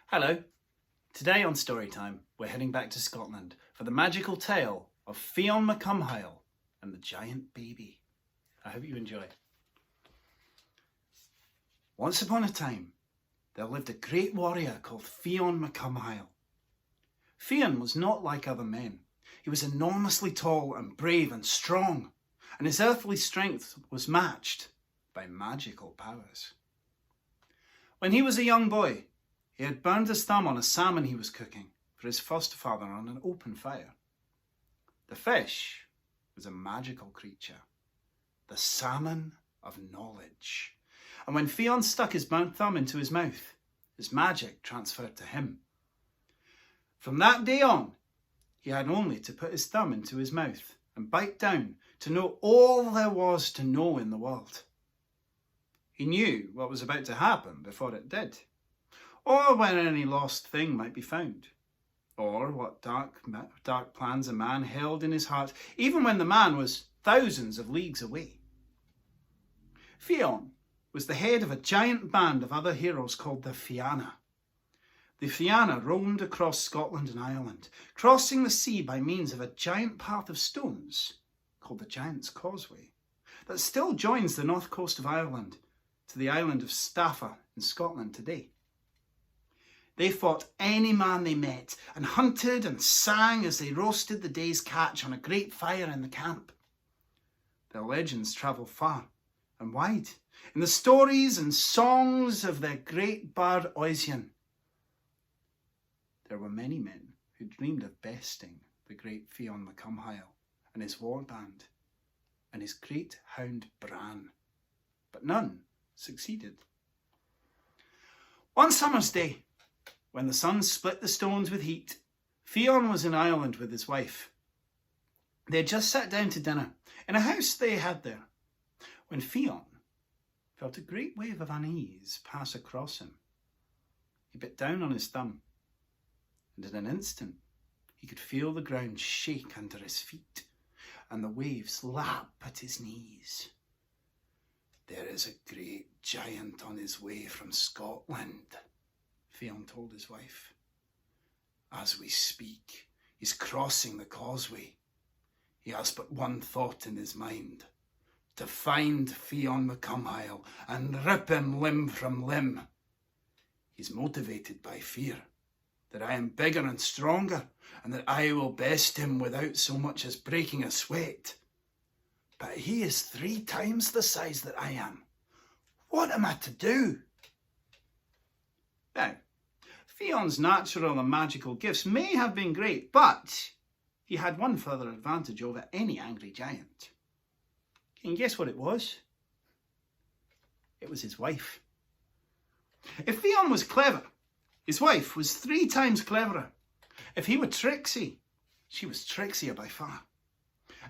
Hello. Today on Storytime, we're heading back to Scotland for the magical tale of Fionn MacCumhaill and the giant baby. I hope you enjoy. Once upon a time, there lived a great warrior called Fionn MacCumhaill. Fionn was not like other men. He was enormously tall and brave and strong, and his earthly strength was matched by magical powers. When he was a young boy, he had burned his thumb on a salmon he was cooking for his foster father on an open fire. The fish was a magical creature, the salmon of knowledge. And when Fionn stuck his burnt thumb into his mouth, his magic transferred to him. From that day on, he had only to put his thumb into his mouth and bite down to know all there was to know in the world. He knew what was about to happen before it did, or when any lost thing might be found, or what dark plans a man held in his heart, even when the man was thousands of leagues away. Fionn was the head of a giant band of other heroes called the Fianna. The Fianna roamed across Scotland and Ireland, crossing the sea by means of a giant path of stones called the Giant's Causeway that still joins the north coast of Ireland to the island of Staffa in Scotland today. They fought any man they met and hunted and sang as they roasted the day's catch on a great fire in the camp. Their legends travel far and wide in the stories and songs of their great bard Oisin. There were many men who dreamed of besting the great Fionn MacCumhaill and his war band and his great hound Bran, but none succeeded. One summer's day, when the sun split the stones with heat, Fionn was in Ireland with his wife. They had just sat down to dinner in a house they had there, when Fionn felt a great wave of unease pass across him. He bit down on his thumb, and in an instant he could feel the ground shake under his feet and the waves lap at his knees. "There is a great giant on his way from Scotland," Fionn told his wife. "As we speak, he's crossing the causeway. He has but one thought in his mind: to find Fionn MacCumhaill and rip him limb from limb. He's motivated by fear that I am bigger and stronger and that I will best him without so much as breaking a sweat. But he is 3 times the size that I am. What am I to do?" Now, Fionn's natural and magical gifts may have been great, but he had one further advantage over any angry giant. Can you guess what it was? It was his wife. If Fionn was clever, his wife was 3 times cleverer. If he were tricksy, she was trixier by far.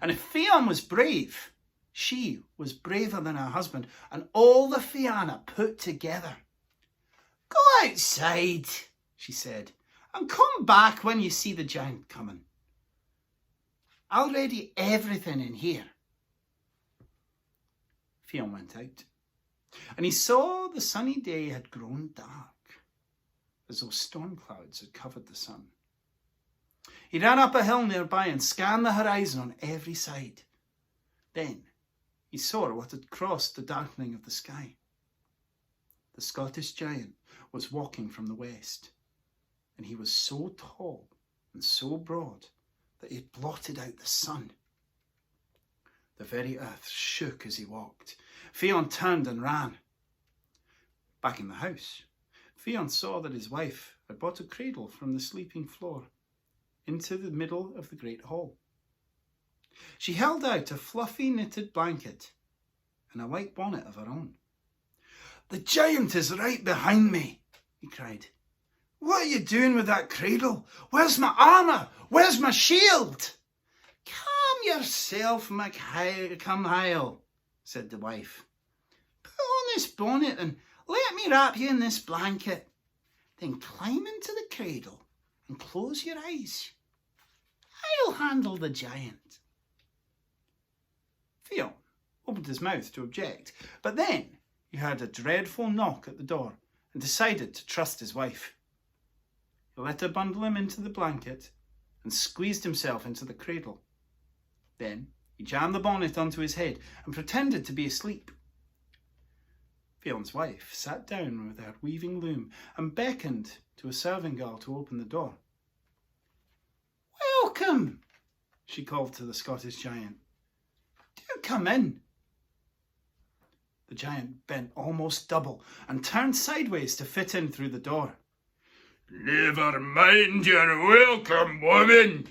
And if Fionn was brave, she was braver than her husband and all the Fianna put together. "Go outside," she said, "and come back when you see the giant coming. I'll ready everything in here." Fionn went out, and he saw the sunny day had grown dark, as though storm clouds had covered the sun. He ran up a hill nearby and scanned the horizon on every side. Then he saw what had crossed the darkening of the sky. The Scottish giant was walking from the west, and he was so tall and so broad that he had blotted out the sun. The very earth shook as he walked. Fionn turned and ran. Back in the house, Fionn saw that his wife had brought a cradle from the sleeping floor into the middle of the great hall. She held out a fluffy knitted blanket and a white bonnet of her own. "The giant is right behind me," he cried. "What are you doing with that cradle? Where's my armour? Where's my shield?" "Calm yourself, MacCumhaill," said the wife. "Put on this bonnet and let me wrap you in this blanket. Then climb into the cradle and close your eyes. I'll handle the giant." Fionn opened his mouth to object, but then he heard a dreadful knock at the door and decided to trust his wife. He let her bundle him into the blanket and squeezed himself into the cradle. Then he jammed the bonnet onto his head and pretended to be asleep. Fionn's wife sat down with her weaving loom and beckoned to a serving girl to open the door. "Welcome," she called to the Scottish giant. "Do come in." The giant bent almost double and turned sideways to fit in through the door. "Never mind your welcome, woman,"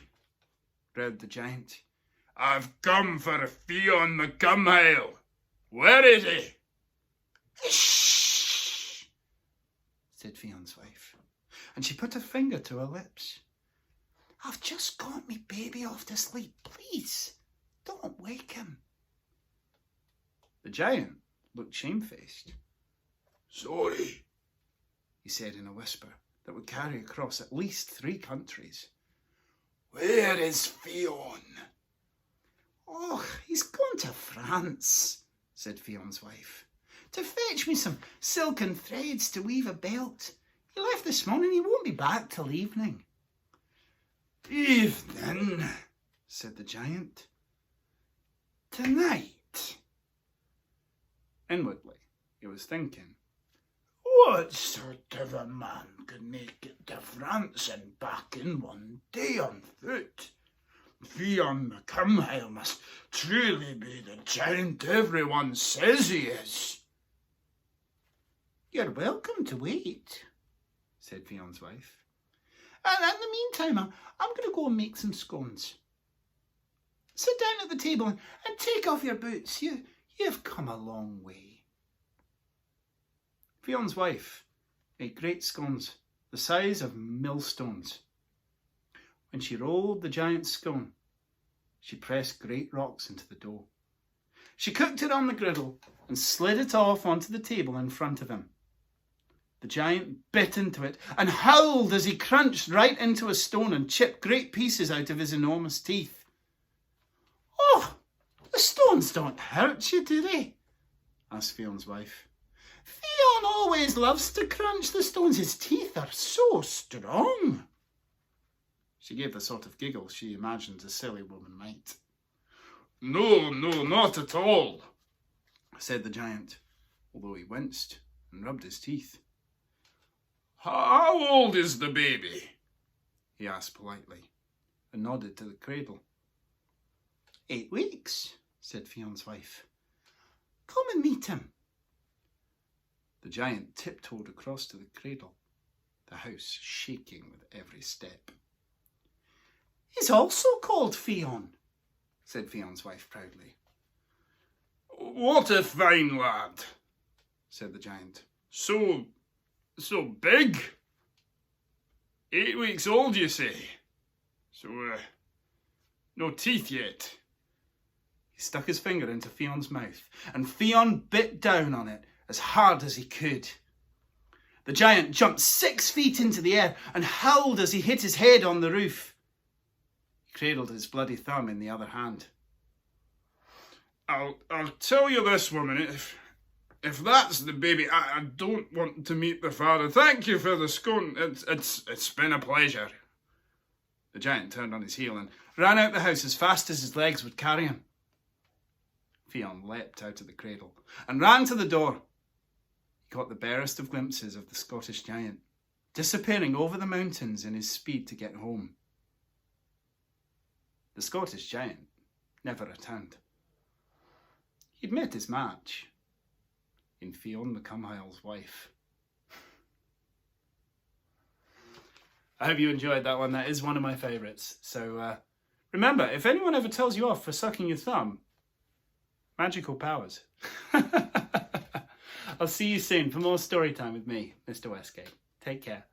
growled the giant. "I've come for Fionn MacCumhaill. Where is he?" "Shh," said Fionn's wife, and she put her finger to her lips. "I've just got me baby off to sleep. Please, don't wake him." The giant looked shamefaced. "Sorry," he said in a whisper that would carry across at least 3 countries. "Where is Fionn?" "Oh, he's gone to France," said Fionn's wife, "to fetch me some silken threads to weave a belt. He left this morning, he won't be back till evening." "Evening," said the giant. "Tonight." Inwardly, he was thinking, what sort of a man can make it to France and back in one day on foot? Fionn MacCumhaill must truly be the giant everyone says he is. "You're welcome to wait," said Fionn's wife. "And in the meantime, I'm going to go and make some scones. Sit down at the table and take off your boots. You've come a long way." Fionn's wife made great scones, the size of millstones. When she rolled the giant's scone, she pressed great rocks into the dough. She cooked it on the griddle and slid it off onto the table in front of him. The giant bit into it and howled as he crunched right into a stone and chipped great pieces out of his enormous teeth. "Oh, the stones don't hurt you, do they?" asked Fionn's wife. "Fionn always loves to crunch the stones. His teeth are so strong." She gave the sort of giggle she imagined a silly woman might. No, not at all," said the giant, although he winced and rubbed his teeth. "How old is the baby?" he asked politely, and nodded to the cradle. 8 weeks, said Fionn's wife. "Come and meet him." The giant tiptoed across to the cradle, the house shaking with every step. "He's also called Fionn," said Fionn's wife proudly. "What a fine lad," said the giant. So big. 8 weeks old, you say? So, no teeth yet?" He stuck his finger into Fionn's mouth, and Fionn bit down on it as hard as he could. The giant jumped 6 feet into the air and howled as he hit his head on the roof. He cradled his bloody thumb in the other hand. I'll tell you this, woman, if that's the baby, I don't want to meet the father. Thank you for the scone. It's been a pleasure." The giant turned on his heel and ran out the house as fast as his legs would carry him. Fionn leapt out of the cradle and ran to the door. He caught the barest of glimpses of the Scottish giant, disappearing over the mountains in his speed to get home. The Scottish giant never returned. He'd met his match in Fionn MacCumhaill's wife. I hope you enjoyed that one. That is one of my favourites. So remember, if anyone ever tells you off for sucking your thumb, magical powers. I'll see you soon for more story time with me, Mr. Westgate. Take care.